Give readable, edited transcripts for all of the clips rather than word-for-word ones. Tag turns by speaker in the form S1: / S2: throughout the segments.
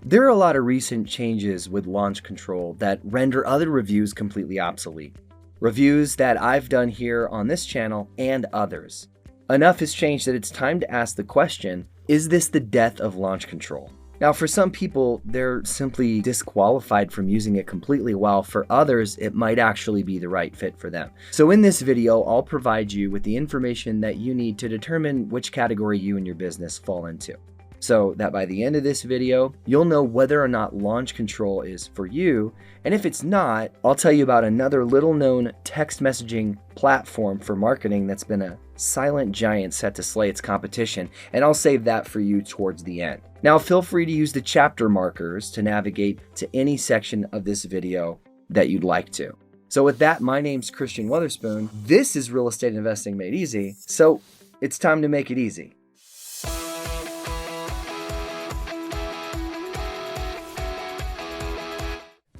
S1: There are a lot of recent changes with launch control that render other reviews completely obsolete. Reviews that I've done here on this channel and others. Enough has changed that it's time to ask the question, is this the death of launch control? Now, for some people, they're simply disqualified from using it completely, while for others, it might actually be the right fit for them. So in this video, I'll provide you with the information that you need to determine which category you and your business fall into, so that by the end of this video, you'll know whether or not launch control is for you. And if it's not, I'll tell you about another little known text messaging platform for marketing that's been a silent giant set to slay its competition, and I'll save that for you towards the end. Now, feel free to use the chapter markers to navigate to any section of this video that you'd like to. So with that, my name's Christian Weatherspoon. This is Real Estate Investing Made Easy, so it's time to make it easy.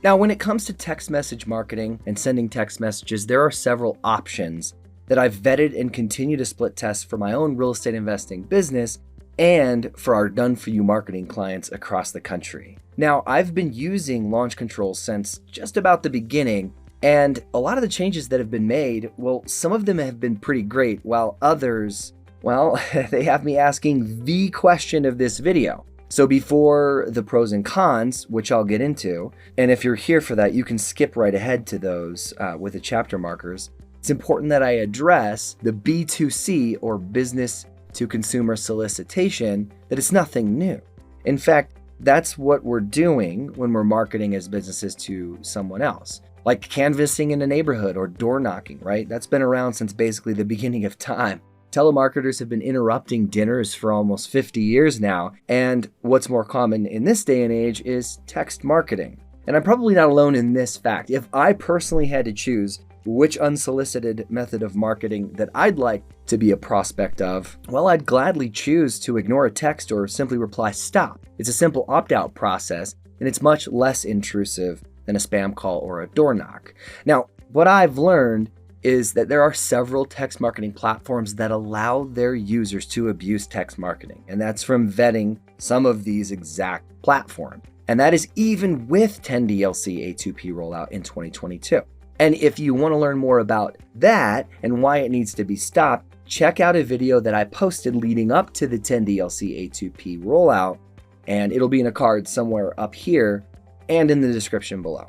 S1: Now, when it comes to text message marketing and sending text messages, there are several options that I've vetted and continue to split test for my own real estate investing business and for our done-for-you marketing clients across the country. Now, I've been using launch control since just about the beginning, and a lot of the changes that have been made, well, some of them have been pretty great, while others, well, they have me asking the question of this video. So before the pros and cons, which I'll get into, and if you're here for that, you can skip right ahead to those with the chapter markers, it's important that I address the B2C or business to consumer solicitation, that it's nothing new. In fact, that's what we're doing when we're marketing as businesses to someone else, like canvassing in a neighborhood or door knocking, right? That's been around since basically the beginning of time. Telemarketers have been interrupting dinners for almost 50 years now, and what's more common in this day and age is text marketing. And I'm probably not alone in this fact. If I personally had to choose which unsolicited method of marketing that I'd like to be a prospect of, well, I'd gladly choose to ignore a text or simply reply stop. It's a simple opt-out process, and it's much less intrusive than a spam call or a door knock. Now, what I've learned is that there are several text marketing platforms that allow their users to abuse text marketing, and that's from vetting some of these exact platforms. And that is even with 10 DLC A2P Rollout in 2022. And if you want to learn more about that and why it needs to be stopped, check out a video that I posted leading up to the 10 DLC A2P rollout, and it'll be in a card somewhere up here and in the description below.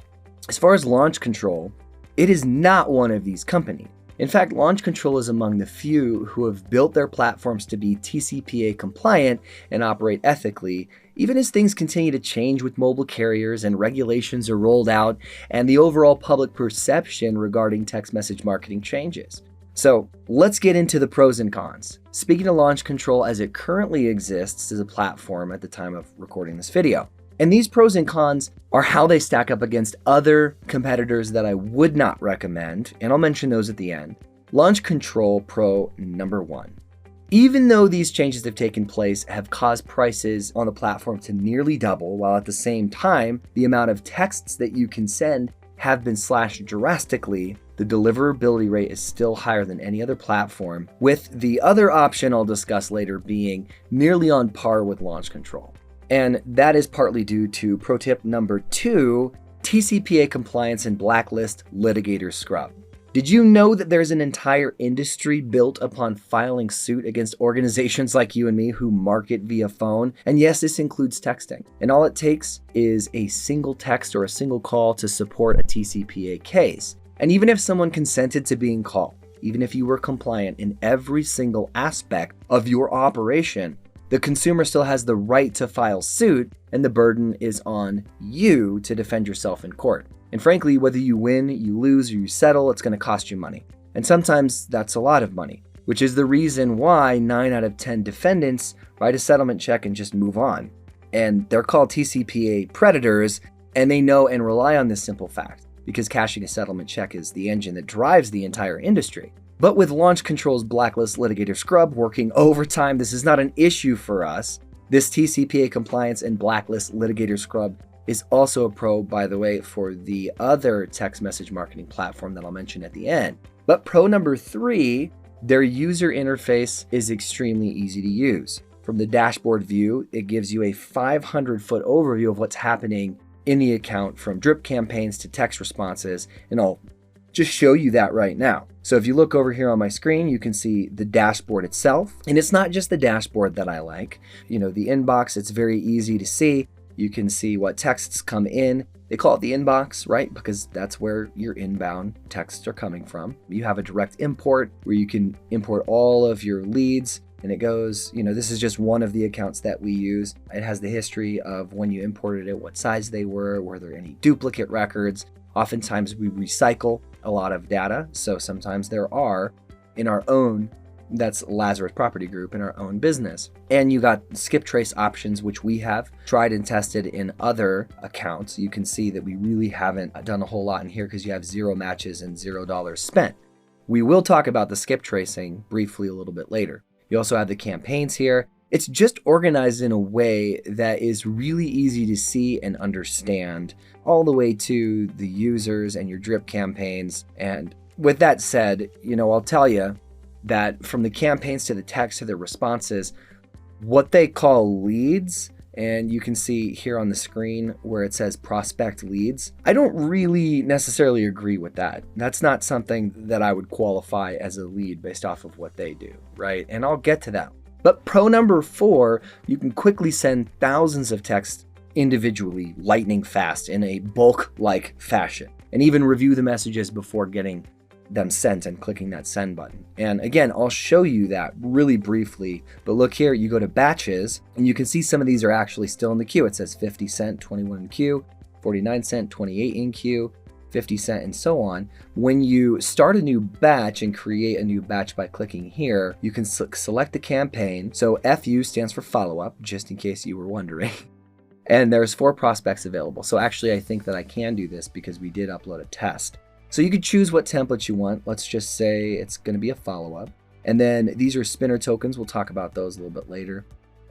S1: As far as launch control, it is not one of these companies. In fact, launch control is among the few who have built their platforms to be TCPA compliant and operate ethically, even as things continue to change with mobile carriers and regulations are rolled out and the overall public perception regarding text message marketing changes. So let's get into the pros and cons. Speaking of launch control as it currently exists as a platform at the time of recording this video. And these pros and cons are how they stack up against other competitors that I would not recommend, and I'll mention those at the end. Launch control pro number 1. Even though these changes have taken place have caused prices on the platform to nearly double, while at the same time, the amount of texts that you can send have been slashed drastically, the deliverability rate is still higher than any other platform, with the other option I'll discuss later being nearly on par with launch control. And that is partly due to pro tip number 2, TCPA compliance and blacklist litigator scrub. Did you know that there's an entire industry built upon filing suit against organizations like you and me who market via phone? And yes, this includes texting. And all it takes is a single text or a single call to support a TCPA case. And even if someone consented to being called, even if you were compliant in every single aspect of your operation, the consumer still has the right to file suit, and the burden is on you to defend yourself in court. And frankly, whether you win, you lose, or you settle, it's going to cost you money. And sometimes that's a lot of money, which is the reason why 9 out of 10 defendants write a settlement check and just move on. And they're called TCPA predators, and they know and rely on this simple fact, because cashing a settlement check is the engine that drives the entire industry. But with launch control's blacklist litigator scrub working overtime, this is not an issue for us. This TCPA compliance and blacklist litigator scrub is also a pro, by the way, for the other text message marketing platform that I'll mention at the end. But pro number 3, their user interface is extremely easy to use. From the dashboard view, it gives you a 500-foot overview of what's happening in the account from drip campaigns to text responses, and I'll just show you that right now. So if you look over here on my screen, you can see the dashboard itself. And it's not just the dashboard that I like. The inbox, it's very easy to see. You can see what texts come in. They call it the inbox, right? Because that's where your inbound texts are coming from. You have a direct import where you can import all of your leads. And it goes, this is just one of the accounts that we use. It has the history of when you imported it, what size they were there any duplicate records. Oftentimes we recycle a lot of data. So sometimes there are in our own, that's Lazarus Property Group, in our own business. And you got skip trace options, which we have tried and tested in other accounts. You can see that we really haven't done a whole lot in here because you have 0 matches and $0 spent. We will talk about the skip tracing briefly a little bit later. You also have the campaigns here. It's just organized in a way that is really easy to see and understand, all the way to the users and your drip campaigns. And with that said, I'll tell you that from the campaigns to the text to the responses, what they call leads, and you can see here on the screen where it says prospect leads, I don't really necessarily agree with that. That's not something that I would qualify as a lead based off of what they do, right? And I'll get to that. But pro number 4, you can quickly send thousands of texts individually, lightning fast, in a bulk-like fashion, and even review the messages before getting them sent and clicking that send button. And again, I'll show you that really briefly, but look here, you go to batches, and you can see some of these are actually still in the queue. It says 50 cent, 21 in queue, 49 cent, 28 in queue, 50 cent, and so on. When you start a new batch and create a new batch by clicking here, you can select the campaign. So FU stands for follow-up, just in case you were wondering. And there's 4 prospects available. So actually, I think that I can do this because we did upload a test. So you could choose what template you want. Let's just say it's going to be a follow-up. And then these are spinner tokens. We'll talk about those a little bit later.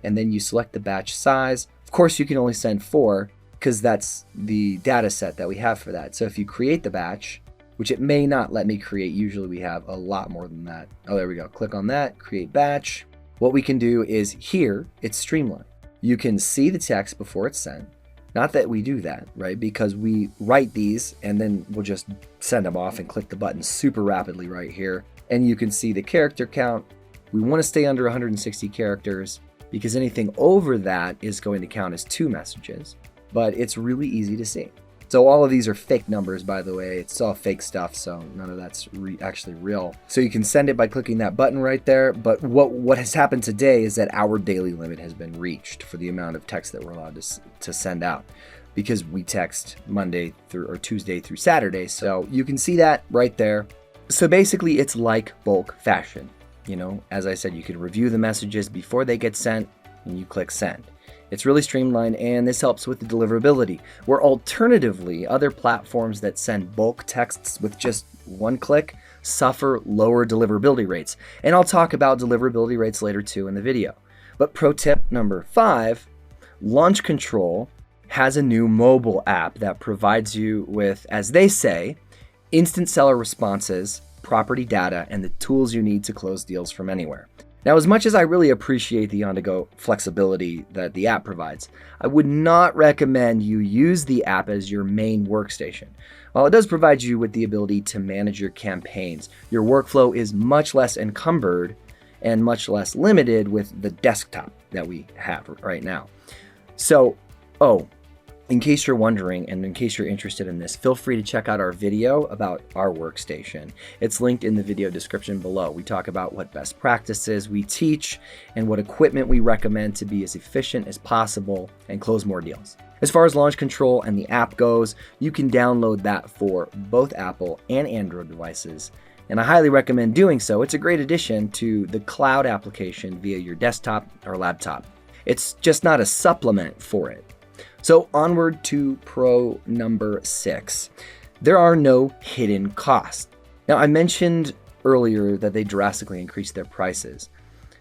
S1: And then you select the batch size. Of course, you can only send 4 because that's the data set that we have for that. So if you create the batch, which it may not let me create, usually we have a lot more than that. Oh, there we go. Click on that, create batch. What we can do is here, it's streamlined. You can see the text before it's sent. Not that we do that, right? Because we write these and then we'll just send them off and click the button super rapidly right here. And you can see the character count. We want to stay under 160 characters because anything over that is going to count as 2 messages, but it's really easy to see. So all of these are fake numbers, by the way. It's all fake stuff, so none of that's actually real. So you can send it by clicking that button right there. But what has happened today is that our daily limit has been reached for the amount of text that we're allowed to send out, because we text Monday through or Tuesday through Saturday. So you can see that right there. So basically, it's like bulk fashion. As I said, you can review the messages before they get sent, and you click send. It's really streamlined, and this helps with the deliverability, where alternatively, other platforms that send bulk texts with just 1 click suffer lower deliverability rates. And I'll talk about deliverability rates later too in the video. But pro tip number 5, Launch Control has a new mobile app that provides you with, as they say, instant seller responses, property data, and the tools you need to close deals from anywhere. Now, as much as I really appreciate the on-the-go flexibility that the app provides, I would not recommend you use the app as your main workstation. While it does provide you with the ability to manage your campaigns, your workflow is much less encumbered and much less limited with the desktop that we have right now. So, in case you're wondering, and in case you're interested in this, feel free to check out our video about our workstation. It's linked in the video description below. We talk about what best practices we teach and what equipment we recommend to be as efficient as possible and close more deals. As far as Launch Control and the app goes, you can download that for both Apple and Android devices, and I highly recommend doing so. It's a great addition to the cloud application via your desktop or laptop. It's just not a supplement for it. So onward to pro number 6. There are no hidden costs. Now, I mentioned earlier that they drastically increased their prices.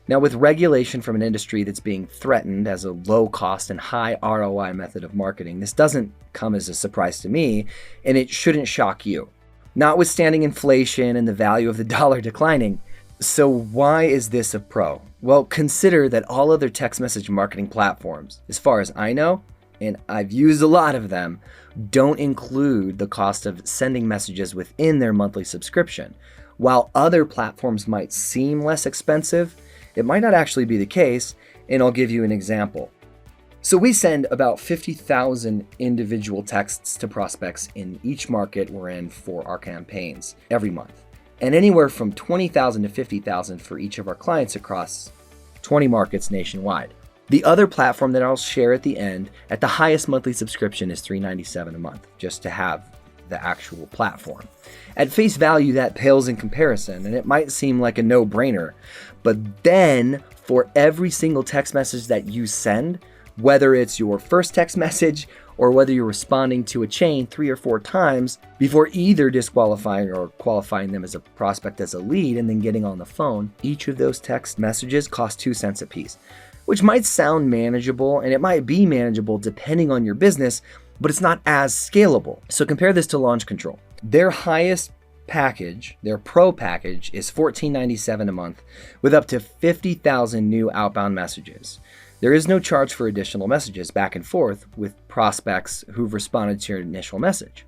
S1: Now, with regulation from an industry that's being threatened as a low cost and high ROI method of marketing, this doesn't come as a surprise to me, and it shouldn't shock you. Notwithstanding inflation and the value of the dollar declining, So why is this a pro? Well, consider that all other text message marketing platforms, as far as I know, and I've used a lot of them, don't include the cost of sending messages within their monthly subscription. While other platforms might seem less expensive, it might not actually be the case, and I'll give you an example. So we send about 50,000 individual texts to prospects in each market we're in for our campaigns every month, and anywhere from 20,000 to 50,000 for each of our clients across 20 markets nationwide. The other platform that I'll share at the end, at the highest monthly subscription, is $397 a month, just to have the actual platform. At face value, that pales in comparison, and it might seem like a no-brainer, but then for every single text message that you send, whether it's your first text message or whether you're responding to a chain 3 or 4 times before either disqualifying or qualifying them as a prospect as a lead and then getting on the phone, each of those text messages costs 2 cents a piece, which might sound manageable, and it might be manageable depending on your business, but it's not as scalable. So compare this to Launch Control. Their highest package, their pro package, is $14.97 a month with up to 50,000 new outbound messages. There is no charge for additional messages back and forth with prospects who've responded to your initial message.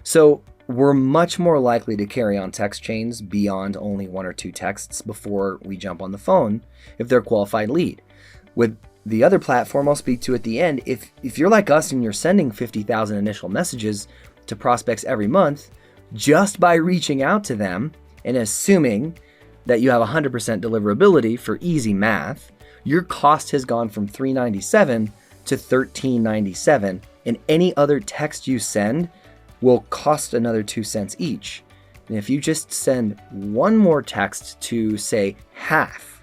S1: So we're much more likely to carry on text chains beyond only 1 or 2 texts before we jump on the phone if they're a qualified lead. With the other platform I'll speak to at the end, if you're like us and you're sending 50,000 initial messages to prospects every month, just by reaching out to them and assuming that you have 100% deliverability for easy math, your cost has gone from $397 to $13.97, and any other text you send will cost another 2 cents each. And if you just send one more text to, say, half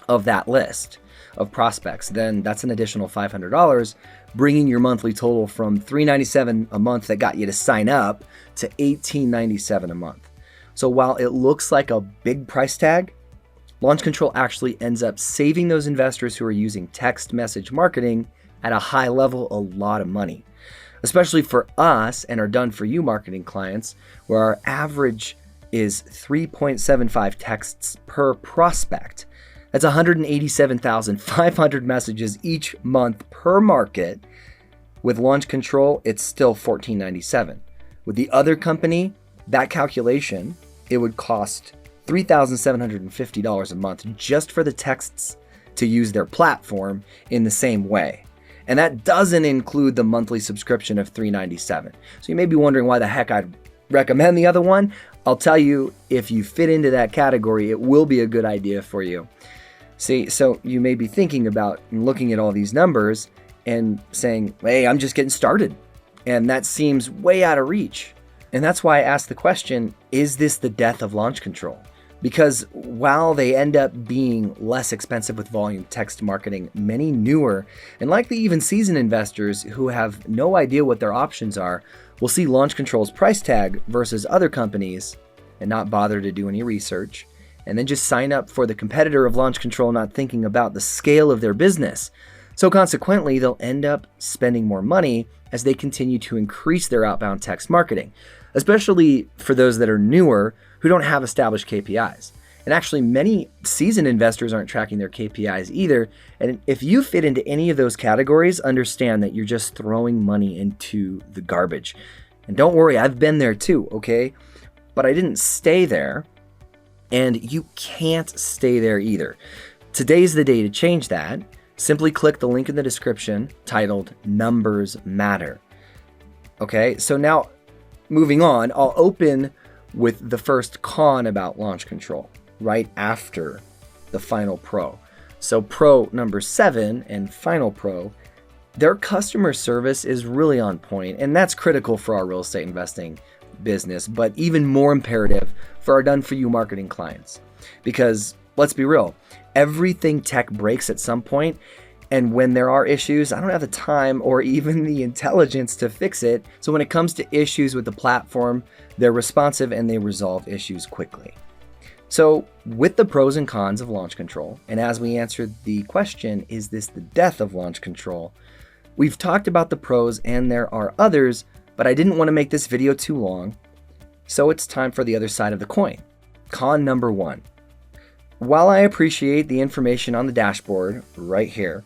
S1: of that list of prospects, then that's an additional $500, bringing your monthly total from $397 a month that got you to sign up to $18.97 a month. So while it looks like a big price tag, Launch Control actually ends up saving those investors who are using text message marketing at a high level a lot of money, especially for us and our done-for-you marketing clients, where our average is 3.75 texts per prospect. That's 187,500 messages each month per market. With Launch Control, it's still $14.97. With the other company, that calculation, it would cost $3,750 a month just for the texts to use their platform in the same way. And that doesn't include the monthly subscription of $397. So you may be wondering why the heck I'd recommend the other one. I'll tell you, if you fit into that category, it will be a good idea for you. See, so you may be thinking about looking at all these numbers and saying, hey, I'm just getting started. And that seems way out of reach. And that's why I asked the question, is this the death of Launch Control? Because while they end up being less expensive with volume text marketing, many newer and likely even seasoned investors who have no idea what their options are will see Launch Control's price tag versus other companies and not bother to do any research, and then just sign up for the competitor of Launch Control, not thinking about the scale of their business. So consequently, they'll end up spending more money as they continue to increase their outbound text marketing, especially for those that are newer who don't have established KPIs. And actually, many seasoned investors aren't tracking their KPIs either. And if you fit into any of those categories, understand that you're just throwing money into the garbage. And don't worry, I've been there too, okay? But I didn't stay there, and you can't stay there either. Today's the day to change that. Simply click the link in the description titled Numbers Matter. Okay, so now moving on, I'll open with the first con about Launch Control right after the Final Pro. So Pro number 7 and Final Pro, their customer service is really on point, and that's critical for our real estate investing business, but even more imperative for our done-for-you marketing clients. Because let's be real, everything tech breaks at some point, and when there are issues, I don't have the time or even the intelligence to fix it. So when it comes to issues with the platform, they're responsive and they resolve issues quickly. So with the pros and cons of Launch Control, and as we answered the question, is this the death of Launch Control? We've talked about the pros and there are others, but I didn't want to make this video too long. So it's time for the other side of the coin. Con number 1. while I appreciate the information on the dashboard right here,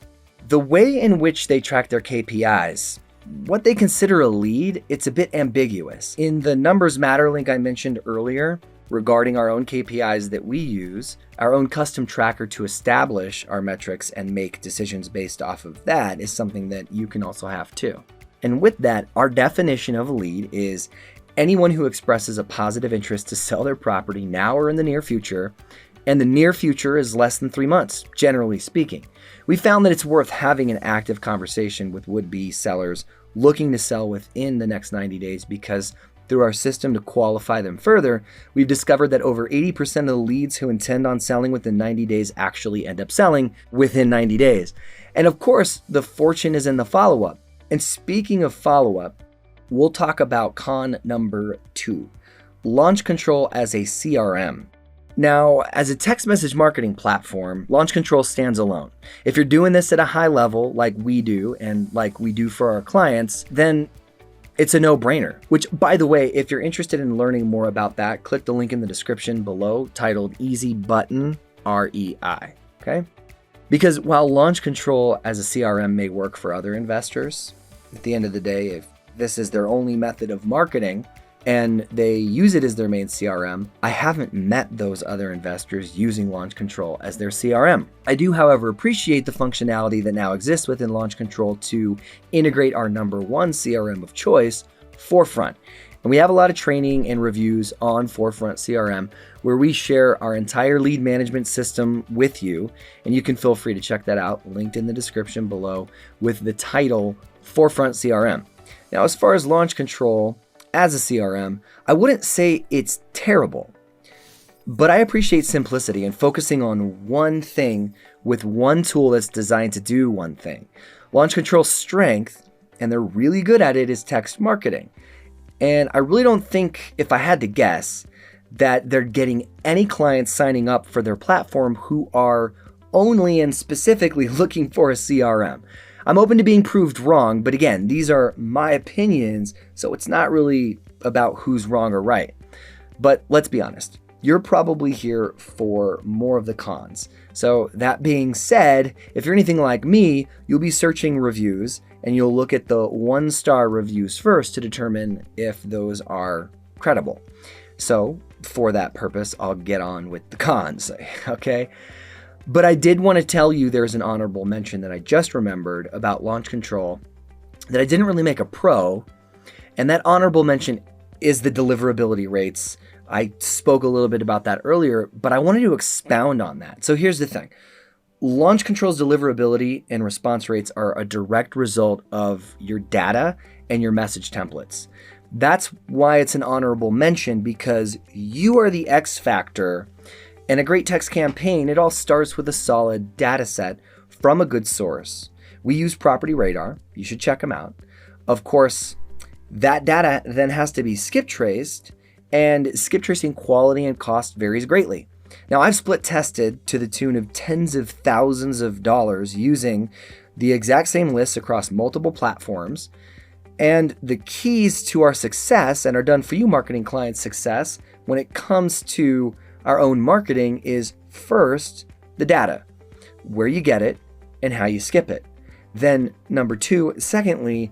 S1: the way in which they track their KPIs, what they consider a lead, it's a bit ambiguous. In the Numbers Matter link I mentioned earlier regarding our own KPIs that we use, our own custom tracker to establish our metrics and make decisions based off of that is something that you can also have too. And with that, our definition of a lead is anyone who expresses a positive interest to sell their property now or in the near future, and the near future is less than 3 months, generally speaking. We found that it's worth having an active conversation with would-be sellers looking to sell within the next 90 days because through our system to qualify them further, we've discovered that over 80% of the leads who intend on selling within 90 days actually end up selling within 90 days. And of course, the fortune is in the follow-up. And speaking of follow-up, we'll talk about con number 2, launch control as a CRM. Now, as a text message marketing platform, Launch Control stands alone. If you're doing this at a high level like we do and like we do for our clients, then it's a no-brainer. Which, by the way, if you're interested in learning more about that, click the link in the description below titled Easy Button REI, okay? Because while Launch Control as a CRM may work for other investors, at the end of the day, if this is their only method of marketing, and they use it as their main CRM, I haven't met those other investors using Launch Control as their CRM. I do, however, appreciate the functionality that now exists within Launch Control to integrate our number one CRM of choice, Forefront. And we have a lot of training and reviews on Forefront CRM where we share our entire lead management system with you, and you can feel free to check that out, linked in the description below with the title Forefront CRM. Now, as far as Launch Control as a CRM, I wouldn't say it's terrible, but I appreciate simplicity and focusing on one thing with one tool that's designed to do one thing. Launch Control's strength, and they're really good at it, is text marketing. And I really don't think, if I had to guess, that they're getting any clients signing up for their platform who are only and specifically looking for a CRM. I'm open to being proved wrong, but again, these are my opinions, so it's not really about who's wrong or right. But let's be honest, you're probably here for more of the cons. So that being said, if you're anything like me, you'll be searching reviews and you'll look at the 1-star reviews first to determine if those are credible. So for that purpose, I'll get on with the cons, okay? But I did want to tell you there's an honorable mention that I just remembered about Launch Control that I didn't really make a pro, and that honorable mention is the deliverability rates. I spoke a little bit about that earlier, but I wanted to expound on that. So here's the thing. Launch Control's deliverability and response rates are a direct result of your data and your message templates. That's why it's an honorable mention, because you are the X factor. In a great text campaign, it all starts with a solid data set from a good source. We use Property Radar. You should check them out. Of course, that data then has to be skip traced, and skip tracing quality and cost varies greatly. Now, I've split tested to the tune of tens of thousands of dollars using the exact same lists across multiple platforms. And the keys to our success and our done for you marketing client success when it comes to our own marketing is first, the data, where you get it and how you skip it. Then number 2, secondly,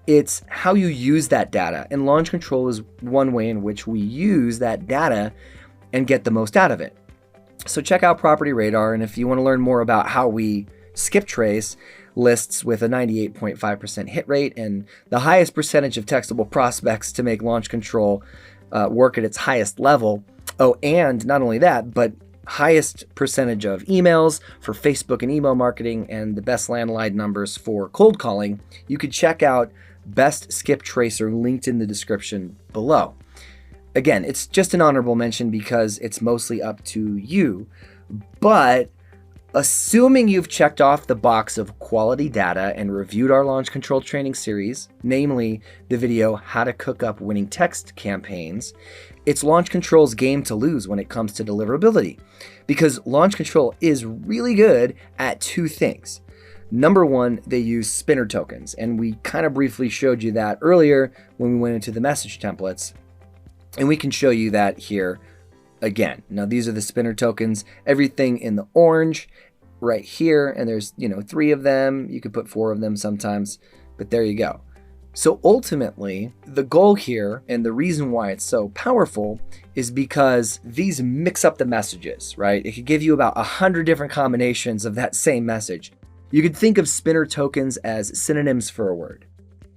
S1: it's how you use that data. And Launch Control is one way in which we use that data and get the most out of it. So check out Property Radar. And if you want to learn more about how we skip trace lists with a 98.5% hit rate and the highest percentage of textable prospects to make Launch Control work at its highest level. Oh, and not only that, but highest percentage of emails for Facebook and email marketing and the best landline numbers for cold calling, you could check out Best Skip Tracer linked in the description below. Again, it's just an honorable mention because it's mostly up to you, but assuming you've checked off the box of quality data and reviewed our Launch Control training series, namely the video How to Cook Up Winning Text Campaigns, it's Launch Control's game to lose when it comes to deliverability, because Launch Control is really good at 2 things. Number 1, they use spinner tokens, and we kind of briefly showed you that earlier when we went into the message templates, and we can show you that here again. Now these are the spinner tokens, everything in the orange right here, and there's 3 of them. You could put 4 of them sometimes, but there you go. So ultimately, the goal here and the reason why it's so powerful is because these mix up the messages, right? It could give you about 100 different combinations of that same message. You could think of spinner tokens as synonyms for a word.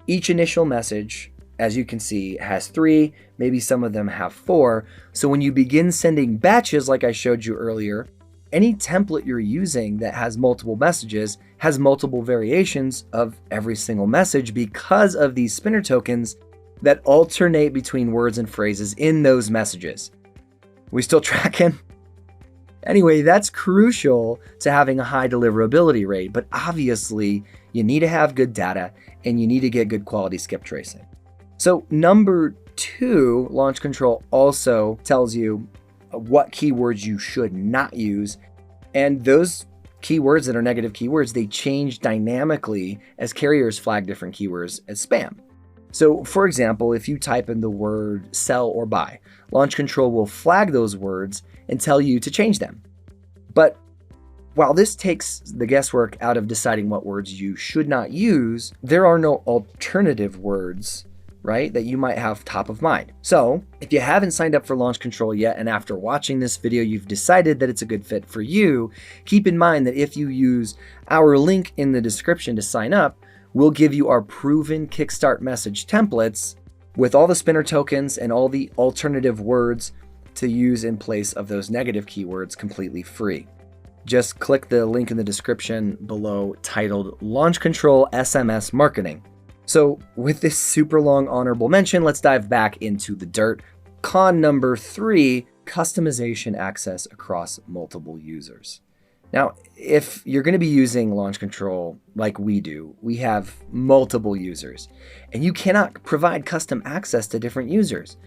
S1: Each initial message, as you can see, has 3, maybe some of them have 4. So when you begin sending batches like I showed you earlier, any template you're using that has multiple messages has multiple variations of every single message because of these spinner tokens that alternate between words and phrases in those messages. We still tracking? Anyway, that's crucial to having a high deliverability rate, but obviously you need to have good data and you need to get good quality skip tracing. So number 2, launch control also tells you what keywords you should not use. And those keywords that are negative keywords, they change dynamically as carriers flag different keywords as spam. So for example, if you type in the word sell or buy, launch control will flag those words and tell you to change them. But while this takes the guesswork out of deciding what words you should not use, there are no alternative words, right, that you might have top of mind. So if you haven't signed up for launch control yet, and after watching this video, you've decided that it's a good fit for you, keep in mind that if you use our link in the description to sign up, we'll give you our proven Kickstart message templates with all the spinner tokens and all the alternative words to use in place of those negative keywords completely free. Just click the link in the description below titled Launch Control SMS Marketing. So with this super long honorable mention, let's dive back into the dirt. Con number 3, customization access across multiple users. Now, if you're going to be using launch control like we do, we have multiple users and you cannot provide custom access to different users.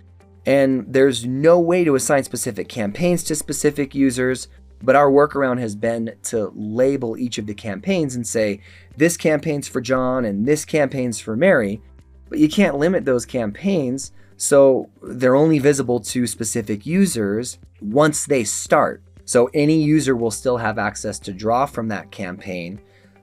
S1: And there's no way to assign specific campaigns to specific users, but our workaround has been to label each of the campaigns and say, this campaign's for John and this campaign's for Mary, but you can't limit those campaigns, so they're only visible to specific users once they start. So any user will still have access to draw from that campaign,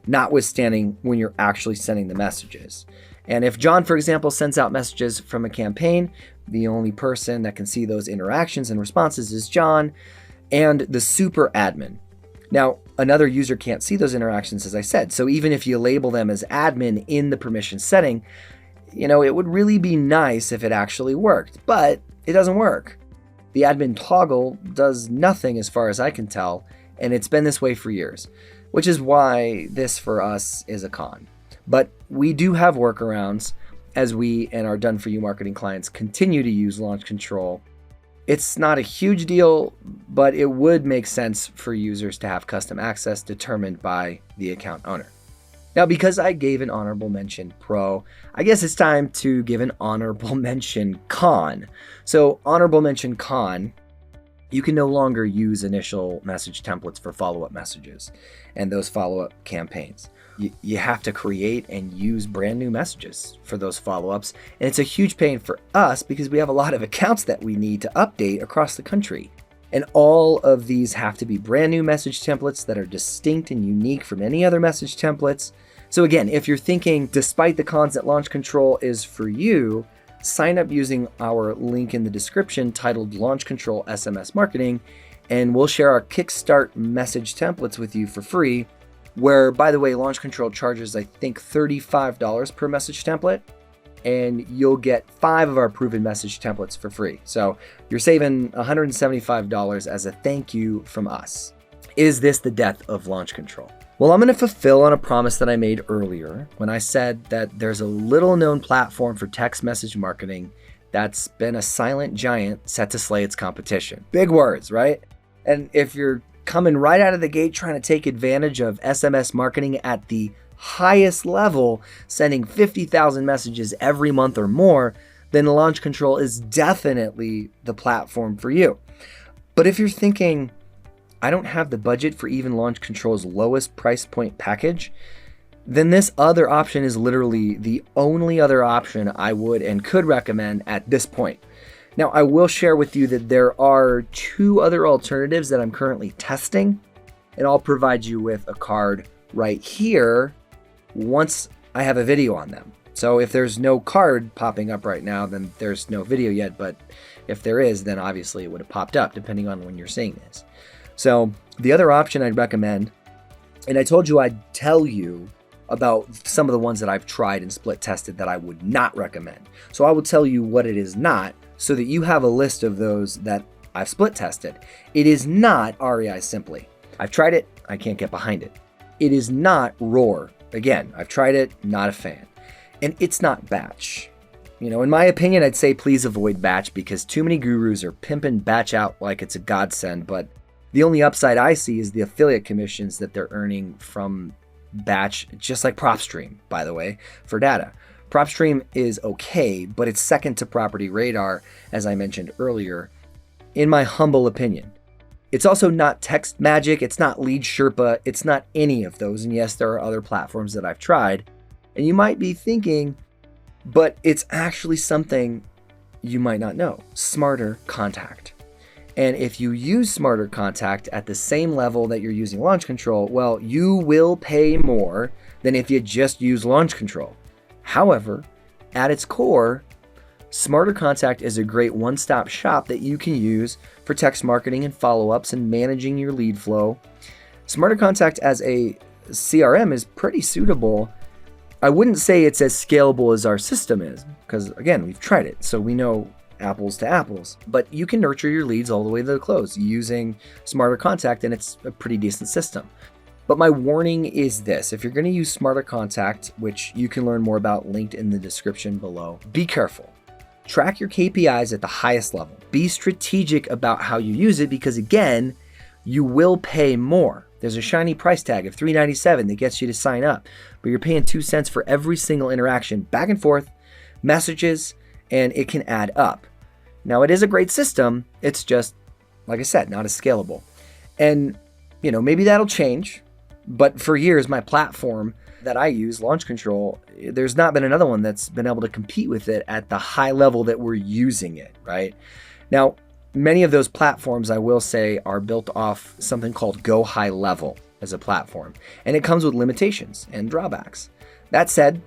S1: notwithstanding when you're actually sending the messages. And if John, for example, sends out messages from a campaign, the only person that can see those interactions and responses is John and the super admin. Now, another user can't see those interactions, as I said. So even if you label them as admin in the permission setting, it would really be nice if it actually worked, but it doesn't work. The admin toggle does nothing as far as I can tell, and it's been this way for years, which is why this for us is a con. But we do have workarounds as we and our done for you marketing clients continue to use launch control. It's not a huge deal, but it would make sense for users to have custom access determined by the account owner. Now, because I gave an honorable mention pro, I guess it's time to give an honorable mention con. So honorable mention con, you can no longer use initial message templates for follow-up messages and those follow-up campaigns. You have to create and use brand new messages for those follow-ups. And it's a huge pain for us because we have a lot of accounts that we need to update across the country. And all of these have to be brand new message templates that are distinct and unique from any other message templates. So again, if you're thinking, despite the cons that launch control is for you, sign up using our link in the description titled Launch Control SMS Marketing, and we'll share our Kickstart message templates with you for free, where, by the way, launch control charges, I think, $35 per message template, and you'll get 5 of our proven message templates for free. So you're saving $175 as a thank you from us. Is this the death of launch control? Well, I'm going to fulfill on a promise that I made earlier when I said that there's a little known platform for text message marketing that's been a silent giant set to slay its competition. Big words, right? And if you're coming right out of the gate trying to take advantage of SMS marketing at the highest level, sending 50,000 messages every month or more, then launch control is definitely the platform for you. But if you're thinking, I don't have the budget for even launch control's lowest price point package, then this other option is literally the only other option I would and could recommend at this point. Now, I will share with you that there are 2 other alternatives that I'm currently testing, and I'll provide you with a card right here once I have a video on them. So if there's no card popping up right now, then there's no video yet, but if there is, then obviously it would have popped up depending on when you're seeing this. So the other option I'd recommend, and I told you I'd tell you about some of the ones that I've tried and split tested that I would not recommend. So I will tell you what it is not, so that you have a list of those that I've split tested. It is not REI Simply. I've tried it, I can't get behind it. It is not Roar. Again, I've tried it, not a fan. And it's not Batch. In my opinion, I'd say please avoid Batch because too many gurus are pimping Batch out like it's a godsend, but the only upside I see is the affiliate commissions that they're earning from Batch, just like PropStream, by the way, for data. PropStream is okay, but it's second to Property Radar, as I mentioned earlier, in my humble opinion. It's also not Text Magic, it's not Lead Sherpa, it's not any of those. And yes, there are other platforms that I've tried. And you might be thinking, but it's actually something you might not know. Smarter Contact. And if you use Smarter Contact at the same level that you're using Launch Control, well, you will pay more than if you just use Launch Control. However, at its core, Smarter Contact is a great one-stop shop that you can use for text marketing and follow-ups and managing your lead flow. Smarter Contact as a CRM is pretty suitable. I wouldn't say it's as scalable as our system is, because again, we've tried it, so we know apples to apples. But you can nurture your leads all the way to the close using Smarter Contact, and it's a pretty decent system. But my warning is this: if you're going to use Smarter Contact, which you can learn more about linked in the description below, be careful. Track your KPIs at the highest level. Be strategic about how you use it because, again, you will pay more. There's a shiny price tag of $3.97 that gets you to sign up, but you're paying 2 cents for every single interaction, back and forth, messages, and it can add up. Now, it is a great system. It's just, like I said, not as scalable. And, maybe that'll change, but for years, my platform that I use, Launch Control, there's not been another one that's been able to compete with it at the high level that we're using it, right? Now, many of those platforms, I will say, are built off something called Go High Level as a platform, and it comes with limitations and drawbacks. That said,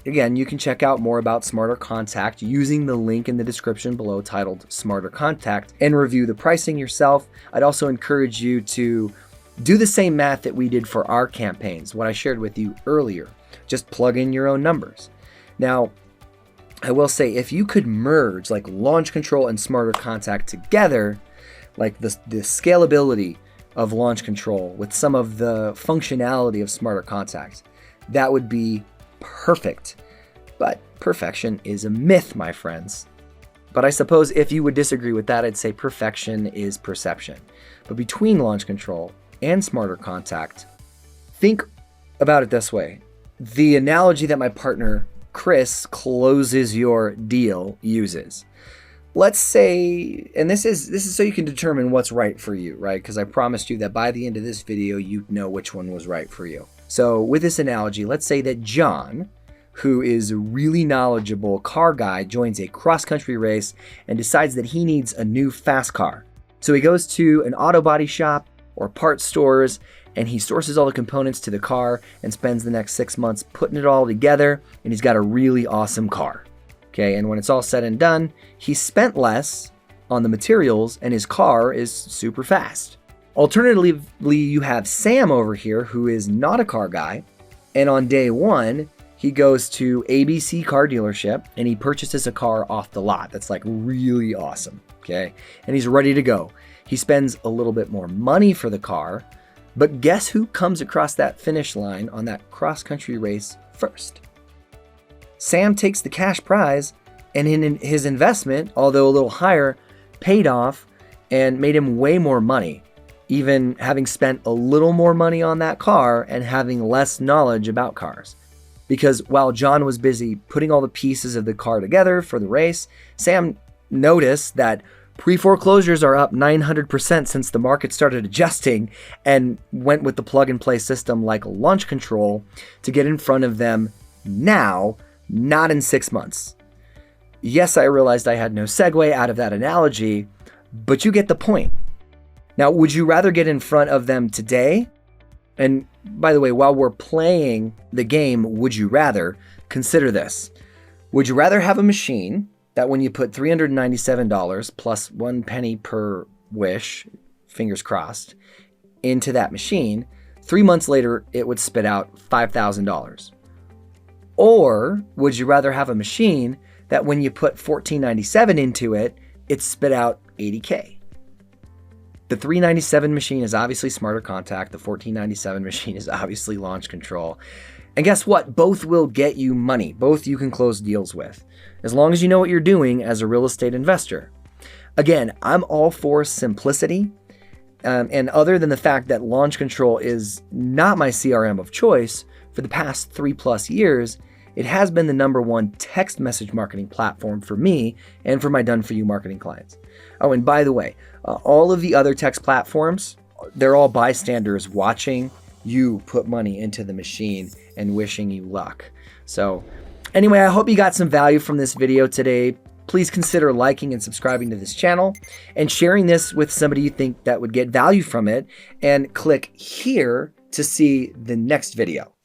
S1: again, you can check out more about Smarter Contact using the link in the description below titled Smarter Contact and review the pricing yourself. I'd also encourage you to do the same math that we did for our campaigns, what I shared with you earlier. Just plug in your own numbers. Now, I will say, if you could merge like Launch Control and Smarter Contact together, like the scalability of Launch Control with some of the functionality of Smarter Contact, that would be perfect. But perfection is a myth, my friends. But I suppose if you would disagree with that, I'd say perfection is perception. But between Launch Control and Smarter Contact, think about it this way. The analogy that my partner Chris closes your deal uses. Let's say, and this is so you can determine what's right for you, right? Because I promised you that by the end of this video, you'd know which one was right for you. So with this analogy, let's say that John, who is a really knowledgeable car guy, joins a cross-country race and decides that he needs a new fast car. So he goes to an auto body shop or parts stores, and he sources all the components to the car and spends the next 6 months putting it all together, and he's got a really awesome car. Okay, and when it's all said and done, he spent less on the materials and his car is super fast. Alternatively, you have Sam over here, who is not a car guy, and on day one, he goes to ABC car dealership and he purchases a car off the lot that's like really awesome, okay? And he's ready to go. He spends a little bit more money for the car, but guess who comes across that finish line on that cross-country race first? Sam takes the cash prize, and in his investment, although a little higher, paid off and made him way more money, even having spent a little more money on that car and having less knowledge about cars. Because while John was busy putting all the pieces of the car together for the race, Sam noticed that pre-foreclosures are up 900% since the market started adjusting, and went with the plug-and-play system like Launch Control to get in front of them now, not in 6 months. Yes, I realized I had no segue out of that analogy, but you get the point. Now, would you rather get in front of them today? And by the way, while we're playing the game, would you rather, consider this. Would you rather have a machine that when you put $397 plus 1 penny per wish, fingers crossed, into that machine, 3 months later, it would spit out $5,000? Or would you rather have a machine that when you put $14.97 into it, it spit out $80K? The $397 machine is obviously smarter contact. The $14.97 machine is obviously launch control. And guess what? Both will get you money. Both you can close deals with, as long as you know what you're doing as a real estate investor. Again, I'm all for simplicity. And other than the fact that launch control is not my CRM of choice, for the past 3+ years, it has been the #1 text message marketing platform for me and for my done-for-you marketing clients. Oh, and by the way, all of the other text platforms, they're all bystanders watching you put money into the machine and wishing you luck. So anyway, I hope you got some value from this video today. Please consider liking and subscribing to this channel and sharing this with somebody you think that would get value from it, and click here to see the next video.